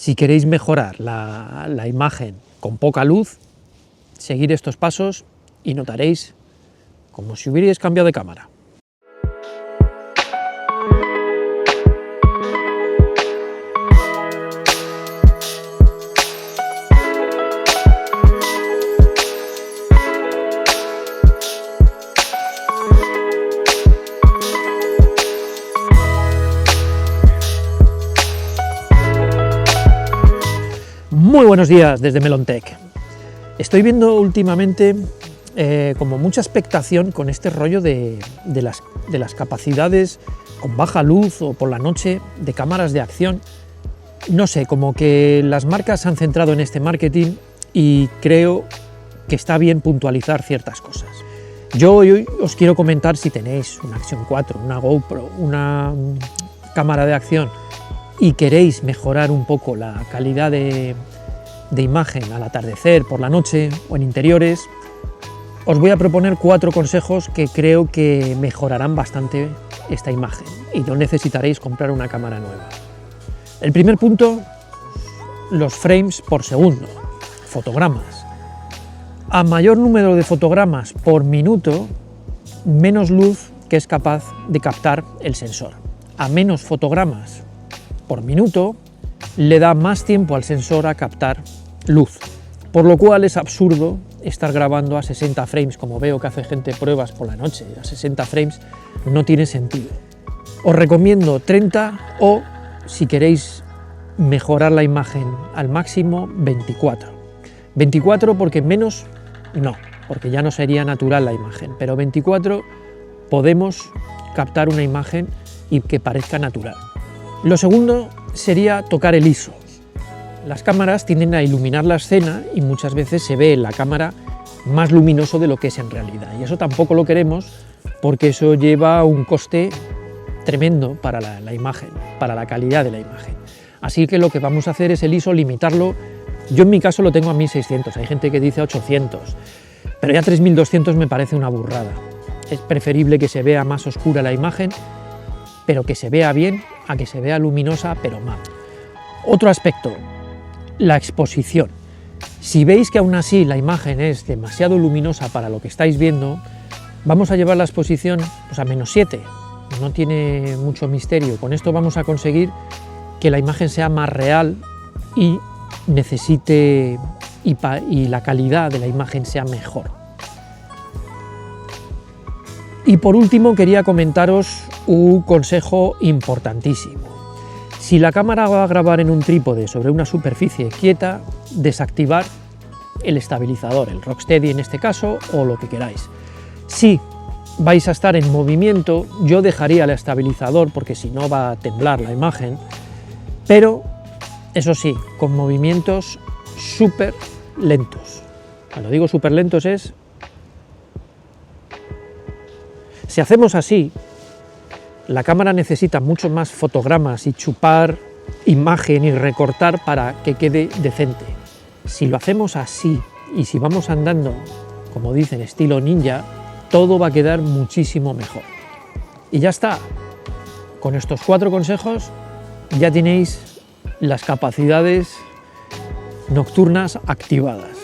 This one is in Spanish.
Si queréis mejorar la imagen con poca luz, seguid estos pasos y notaréis como si hubierais cambiado de cámara. Muy buenos días desde Melontech. Estoy viendo últimamente como mucha expectación con este rollo de las capacidades con baja luz o por la noche de cámaras de acción. No sé, como que las marcas se han centrado en este marketing y creo que está bien puntualizar ciertas cosas. Yo hoy os quiero comentar, si tenéis una Action 4, una GoPro, una cámara de acción y queréis mejorar un poco la calidad de imagen al atardecer, por la noche o en interiores, os voy a proponer 4 consejos que creo que mejorarán bastante esta imagen y no necesitaréis comprar una cámara nueva. El primer punto, los frames por segundo, fotogramas. A mayor número de fotogramas por minuto, menos luz que es capaz de captar el sensor. A menos fotogramas por minuto, le da más tiempo al sensor a captar luz, por lo cual es absurdo estar grabando a 60 frames, como veo que hace gente pruebas por la noche, a 60 frames no tiene sentido. Os recomiendo 30 o, si queréis mejorar la imagen al máximo, 24. 24 porque menos no, porque ya no sería natural la imagen, pero 24 podemos captar una imagen y que parezca natural. Lo segundo sería tocar el ISO. Las cámaras tienden a iluminar la escena y muchas veces se ve en la cámara más luminoso de lo que es en realidad, y eso tampoco lo queremos porque eso lleva un coste tremendo para la imagen, para la calidad de la imagen. Así que lo que vamos a hacer es el ISO limitarlo. Yo en mi caso lo tengo a 1600, hay gente que dice 800, pero ya 3200 me parece una burrada. Es preferible que se vea más oscura la imagen, pero que se vea bien, a que se vea luminosa pero mal. Otro aspecto, la exposición. Si veis que aún así la imagen es demasiado luminosa para lo que estáis viendo, vamos a llevar la exposición pues a -7, no tiene mucho misterio. Con esto vamos a conseguir que la imagen sea más real y necesite y la calidad de la imagen sea mejor. Y por último quería comentaros un consejo importantísimo. Si la cámara va a grabar en un trípode sobre una superficie quieta, desactivar el estabilizador, el Rocksteady en este caso, o lo que queráis. Si vais a estar en movimiento, yo dejaría el estabilizador porque si no va a temblar la imagen, pero eso sí, con movimientos súper lentos. Cuando digo súper lentos es... Si hacemos así, la cámara necesita muchos más fotogramas y chupar imagen y recortar para que quede decente. Si lo hacemos así y si vamos andando, como dicen, estilo ninja, todo va a quedar muchísimo mejor. Y ya está. Con estos 4 consejos ya tenéis las capacidades nocturnas activadas.